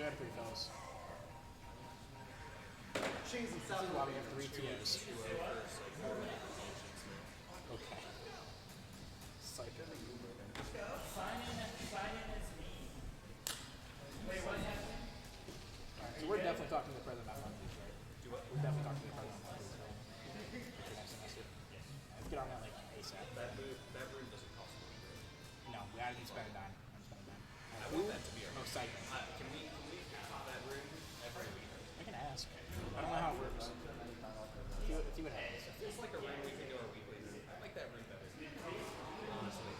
2 out of 3 fellas. Cheezy, This is why we have 3 TOs. Okay. Psycho. Alright, so we're definitely talking to the president about Mondays, right? We're definitely talking to the president about Mondays, right? For next semester. Let's get on that like ASAP. That room doesn't cost money. No, I didn't spend a dime. I didn't spend a dime. I want that to be our. Oh, psycho. Can we have that room every week? I can ask. I don't know how it works. See what happens. It's like a room we can do our weeklies. I like that room better. Honestly.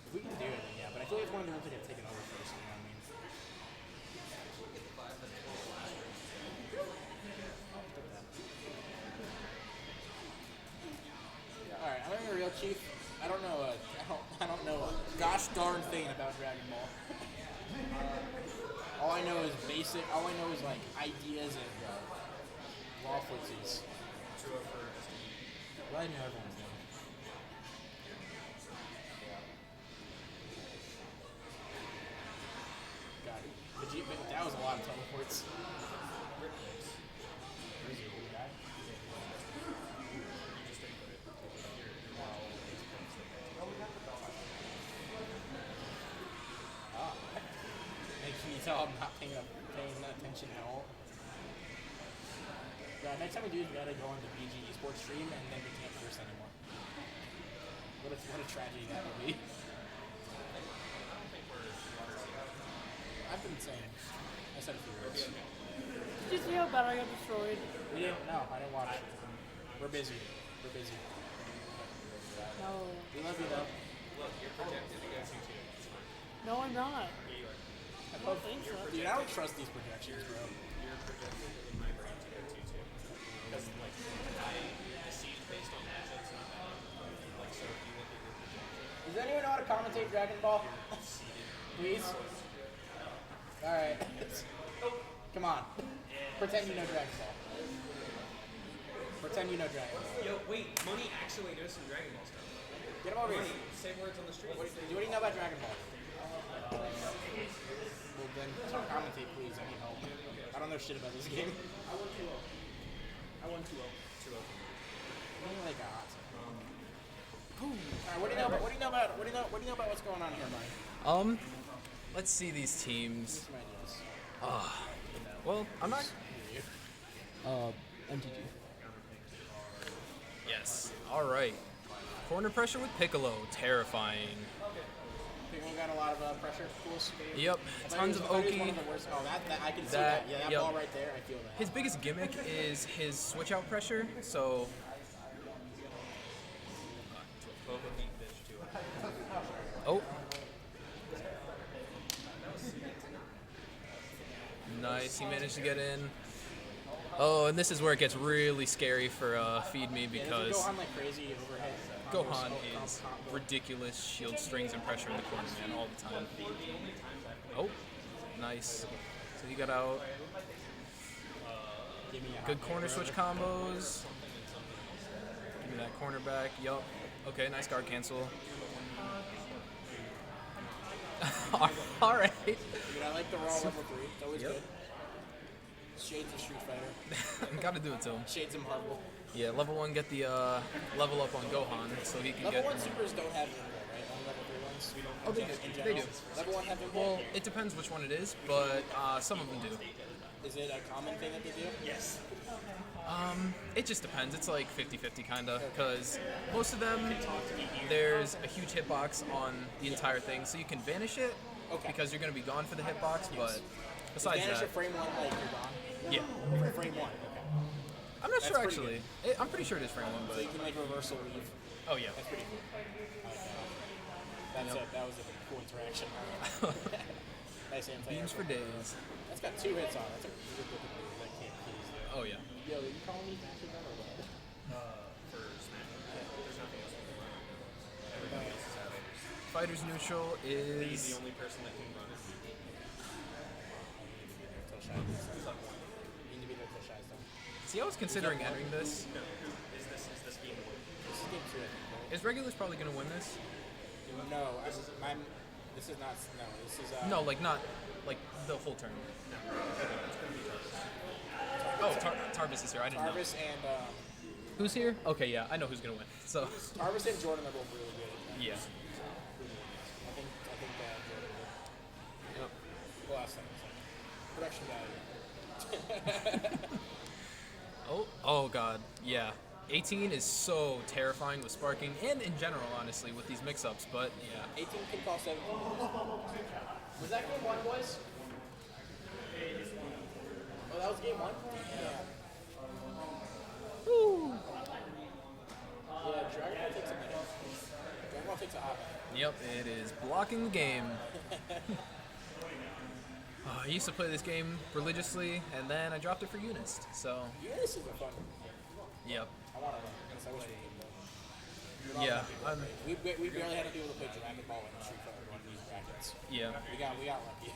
If we can do it, then yeah. But I feel like it's one of the rooms that get taken over first. You know what I mean? All right, I'm gonna be a real chief. I don't know. I don't know a gosh darn thing about Dragon Ball. All I know is basic. All I know is like ideas and raw footsies. Well, I know everyone's name. Got it. But that was a lot of teleports. Can you tell I'm not paying attention at all? Yeah, next time we do is we gotta go on the BG esports stream and then we can't curse anymore. What a tragedy that would be. I've been saying. I said a few words. Did you see how bad I got destroyed? We didn't. No, I didn't watch it. We're busy. We're busy. No. We love you though. Look, you're projected to go 2-2. No, I'm not. Yeah, you are. I don't think so. Dude, I don't trust these projections, bro. You're projected in my brain to go 2-2. Because, like, I see it based on matchups, not that. Like, so if you look at your projection, Does anyone know how to commentate Dragon Ball? Please? Alright. Come on. Pretend you know Dragon Ball. Pretend you know Dragon Ball. yo, wait, Money actually knows some Dragon Ball stuff. Get him over here. Money, say words on the street. What do you know about Dragon Ball? Well then, commentate please, I need help. I don't know shit about this game. I won 2-0. 2-0. Only like a hot second. Alright, what do you know about what's going on here, Mike? Let's see these teams. Some ideas. Well, I'm not. MTG. Yes. All right. Corner pressure with Piccolo, terrifying. People got a lot of pressure tools. Yep, tons of Oki. Oh, that I can see that. Yeah, that yep. ball right there, I feel that. His biggest gimmick is his switch out pressure, so. Oh. Nice, he managed to get in. Oh, and this is where it gets really scary for Feed Me because Gohan like crazy overhead. Gohan is ridiculous shield strings and pressure in the corner, man, all the time. Oh, nice. So he got out. Good corner switch combos. Give me that corner back. Yup. Okay, nice guard cancel. All right. Dude, I like the raw level 3. It's always good. Shades of Street Fighter. Gotta do it to him. Shades of Marvel. Yeah, level 1 get the level up on Gohan so he can Level get. 1 supers don't have Invo, right? Only level 3 ones. We don't. Oh, they do. In They general. do. Level 1 have Invo. Well, it depends which one it is, but some of them do. Is it a common thing that they do? Yes. It just depends. It's like 50-50 kind of, because most of them, there's a huge hitbox on the entire thing, so you can vanish it because you're going to be gone for the hitbox, but besides Vanish that, at frame 1 like you're gone? yeah. For frame 1, okay. I'm not sure pretty actually. I'm pretty sure it is frame 1, So but you can like reversal leave. oh yeah. That's pretty cool. That was a cool interaction. Nice anti. Beams for days. That's got 2 hits on it. That's a really good move. That can't please do. Oh yeah. Yo, are you calling me faster than or what? For Smash. There's nothing else we can run. Everybody else is out. Fighters neutral He's is. the only person that can run it. You need to be there till Shy's done. See, I was considering entering this. No. Is this game one? This is game 2, I think, right? Is Regulus probably going to win this? No, this is not. No, this is. No, like not like the whole tournament. Oh, Tarvis is here. I didn't know. Tarvis and Who's here? Okay, yeah, I know who's gonna win. So Tarvis and Jordan are both really good. yeah. I think Jordan will. Yep. Well, last time. Production value. Oh god, yeah. 18 is so terrifying with sparking and in general, honestly, with these mix-ups. But yeah. 18 can call 17. Was that game 1, boys? Oh, that was game 1? Yeah. Woo. Yeah, Dragon Ball takes a minute. Dragon Ball takes a hot minute. Yep, it is blocking the game. I used to play this game religiously, and then I dropped it for Unist. So This is a fun. yep. I want to learn this. I wish we could. Yeah, We barely had to be able to play Dragon Ball in Street Fighter on these brackets. yeah. We got lucky.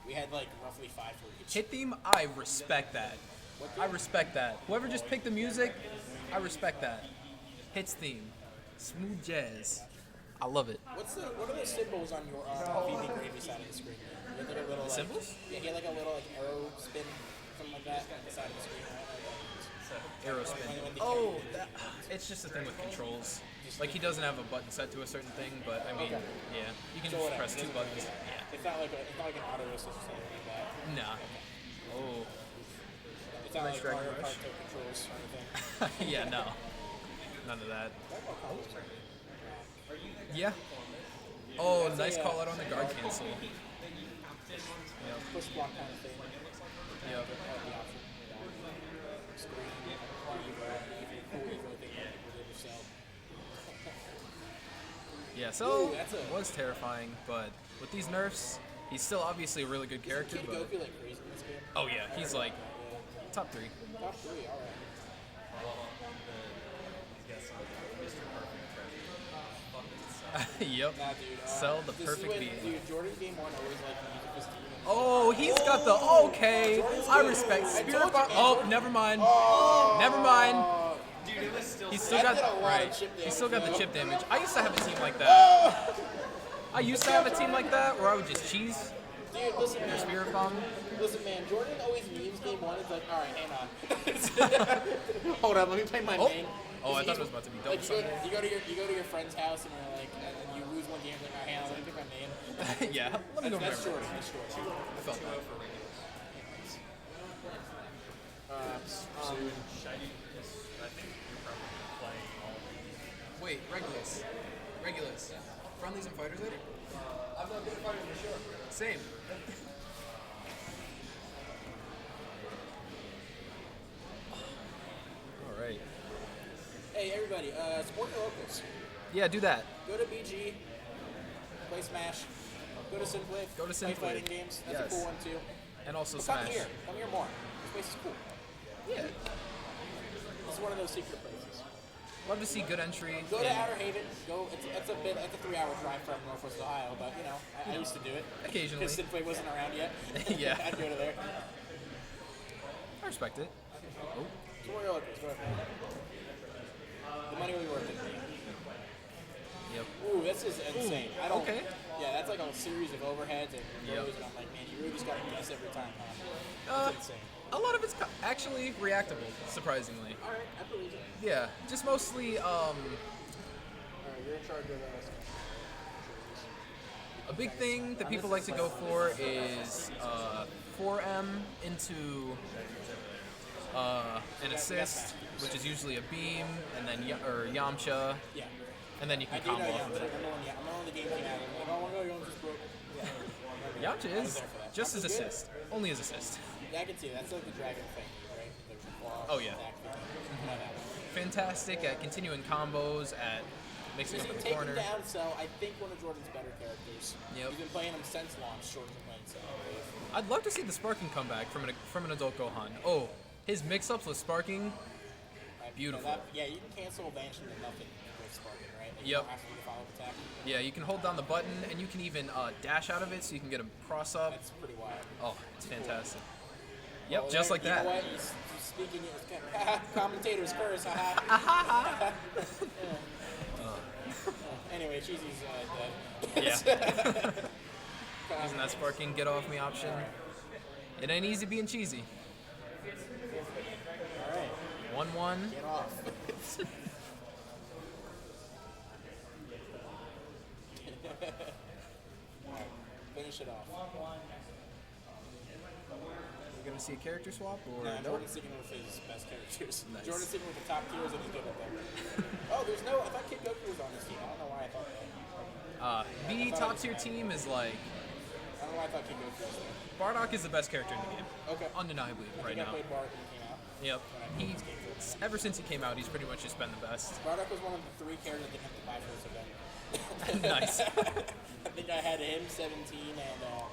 We had like roughly 5 for each. Hit theme, I respect that. I respect that. Whoever just picked the music, I respect that. Hits theme, smooth jazz. I love it. What are those symbols on your feedmegravy side of the screen? You had like a little Symbols? Yeah, he had like a little like arrow spin, something like that on the side of the screen. Arrow spin. Oh, it's just a thing with controls. Like he doesn't have a button set to a certain thing, but I mean, yeah, you can just press 2 buttons. Yeah. It's not like an auto assist or something like that. Nah. Oh. It's not Nice like Dragon Mario Rush. Kart controls or anything. Yeah, no. None of that. Dragon Ball combos are good. Yeah. Oh, nice call out on the guard cancel. Yep. Push block kind of thing. Yep. The option. Screen, cool Evo thing that people did yourself. Yeah, so Ooh, that's a- was terrifying, but with these nerfs, he's still obviously a really good character. Kid But Goku like crazy in this game. oh yeah, he's like top 3. Top 3, alright. Yep. Nah, dude. Sell the this perfect is when, being. Dude, Jordan's game 1 always like music was demon. Oh, he's got the okay. I respect Spirit Bomb. Oh, never mind. Never mind. Dude, it was still. He's still That got did a lot of right. chip He's still got the damage, chip damage. I used to have a team like that. I used to have a team like that where I would just cheese Dude, listen, their man. Spirit Bomb. Listen, man. Jordan always memes game 1. It's like, alright, hang on. Hold on, let me play my main. Oh, I thought it was about to be double Like, Sunday. you go to your friend's house and you're like, and you lose one game. Like, alright, hang on, let me pick my main. Yeah, let me go That's remember. Jordan. That's Jordan. I felt that. Wait, Regulus. Friendlies and fighters later? I'm not good fighters for sure. Same. All right. Hey, everybody, support your locals. Yeah, do that. Go to BG, play Smash, go to Synthwave, Go to play Synthwave. fighting games. That's Yes. a cool one too. And also But Smash. come here more. This place is cool. Yeah. This is one of those secret places. Love to see good entry. Go to in- Outer Haven. It's a 3-hour drive from Northwest Ohio, but you know, I used to do it. Occasionally. Because Synthwave wasn't around yet. Yeah. I'd go to there. I respect it. Support your locals. Go ahead. The money will be worth it. Yep. Ooh, this is insane. I don't. okay. Yeah, that's like a series of overheads and Yep. throws, and I'm like, man, you really just gotta guess every time, huh? Uh, That's insane. a lot of it's actually reactable, surprisingly. All right, I believe it. Yeah, just mostly All right, you're in charge of a big thing that people like to go for is 4M into an assist, which is usually a beam, and then Yamcha, Yeah. and then you I can do know combo off Yamcha. of I it. remember when the game came out. I'm like, oh my god, Yamcha's broke. Yamcha I was is there for that. just his Yamcha's good. assist, only his assist. Yeah, I can see that. That's like the dragon thing, right? The claw, Oh, yeah. attack thing. I know that one. Fantastic at continuing combos, at mixing He's up been the taken corner. down, so I think one of Jordan's better characters. Yep. He's been playing him since launch. Jordan's been playing since. I'd love to see the Sparking come back from an adult Gohan. Oh, his mix-ups with Sparking. Beautiful. Yeah, you can cancel Vanish into nothing with Sparking, right? Like, you Yep. don't have to do the follow-up attack. Yeah, you can hold down the button, and you can even dash out of it, so you can get a cross-up. That's pretty wild. Oh, it's fantastic. Yep, Well, just there- like you that. know what? He's speaking commentators curse, haha. Anyway, Cheezy's dead. Yeah. Using that sparking get off me option. It ain't easy being cheesy. Alright, 1-1. get off. Alright, finish it off. We're gonna see a character swap or Nah, nope? Jordan's sticking with his best characters. Nice. Jordan's sticking with the top tiers and he's good with them. Oh, there's no. I thought Kid Goku was on this team. I don't know why I thought that. B top tier team is like I don't know why I thought Kid Goku was there. Bardock is the best character in the game, Okay. undeniably I right think I now. played Bardock when he came out. Yep. Ever since he came out, he's pretty much just been the best. Bardock was one of the 3 characters that didn't have to buy for this event. Nice. I think I had him, 17, and Vegeta,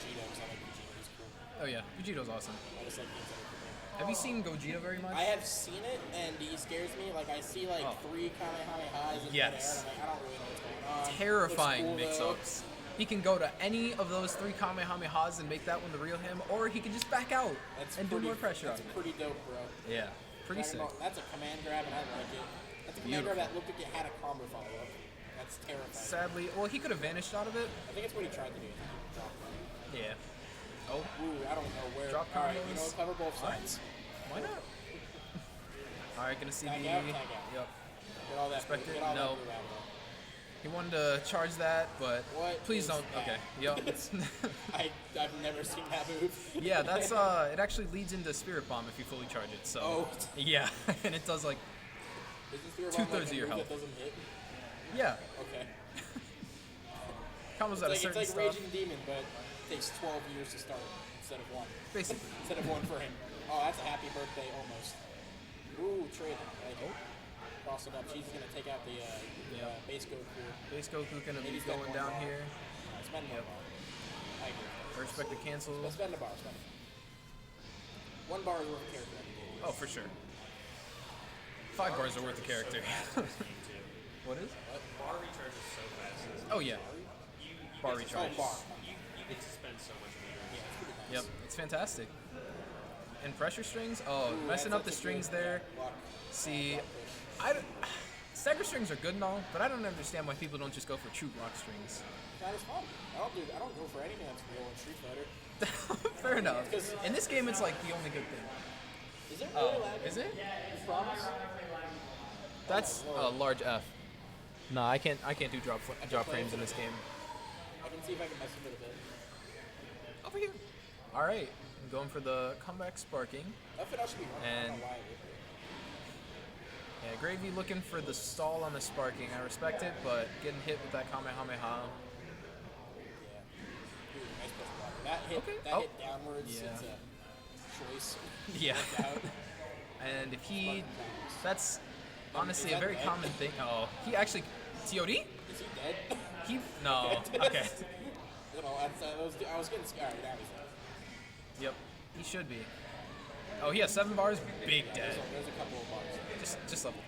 because I like Vegeta. He's cool. Oh yeah, Vegito's awesome. I just like things that are cool. Have you seen Gogeta very much? I have seen it, and he scares me. Like, I see, like, 3 Kamehamehas in Yes. midair, and I'm like, I don't really know what's going on. Terrifying Looks cool, though. mix-ups. He can go to any of those 3 Kamehamehas and make that one the real him, or he can just back out That's and do pretty, more pressure on That's it. pretty dope, bro. Yeah, pretty sick. Dragon Ball, that's a command grab, and I like it. That's a command grab that looked like it had a combo follow-up. That's terrifying. Sadly, well, he could have vanished out of it. I think it's what he tried to do. Drop it. Yeah. Oh, Ooh, I don't know where. Drop All right, you know, combos. cover both sides. why not? All right, gonna see Tag the. out, tag out. Yep. Get all that. Respect Get it? all No. that blue out of there. He wanted to charge that, but What please is don't. that? Okay. Yep. I've never seen that move. Yeah, that's it actually leads into Spirit Bomb if you fully charge it. So. Oh. Yeah, and it does like Isn't Spirit Bomb 2/3 like of your a move health. that doesn't hit? yeah. Okay. Combos out of It's certain like stuff. Raging Demon, but it takes 12 years to start instead of 1. Basically. Instead of 1 for him. Oh, that's a happy birthday almost. Ooh, trade. Like, cross it up. She's gonna take out the base Goku. Base Goku gonna be Maybe spend going one down bar. here. Spend a Yep. bar. I agree. I respect the cancel. Let's spend a bar. Spend it. 1 bar is worth a character. Oh, for sure. 5 bars are worth the character. What is? Bar recharge is so fast. Oh yeah. You Bar get to recharge. Oh, bar. You get to spend so much meter. Yep, it's fantastic. And pressure strings? Oh, Ooh, messing that's up the a strings good there. block. See, stagger strings are good and all, but I don't understand why people don't just go for true block strings. That is fun. I don't go for anything that's real in Street Fighter. Fair enough. In this game, it's like the only good thing. Is it really lagging? Is it? You promise? That's a large F. No, I can't do drop frames in this game. I can see if I can mess with it a bit. Over here. All right, I'm going for the comeback sparking. That fit should be running. I don't And- know why. Yeah, Gravy looking for the stall on the sparking. I respect it, but getting hit with that Kamehameha. Yeah. Ooh, nice push block. That hit, Okay. that Oh. hit downwards. Yeah. It's a choice. Yeah. Worked out. And if he, that's honestly Is a that very dead? common thing. Oh, he actually, TOD? Is he dead? He, no, okay. You know, I was getting scared. Now he's dead. Yep, he should be. Oh, he has 7 bars, big dead. There's a couple of bars. Just level.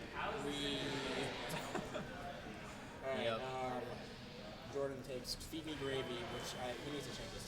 Alright, Yep. Jordan takes Feed Me Gravy, which he needs to change this.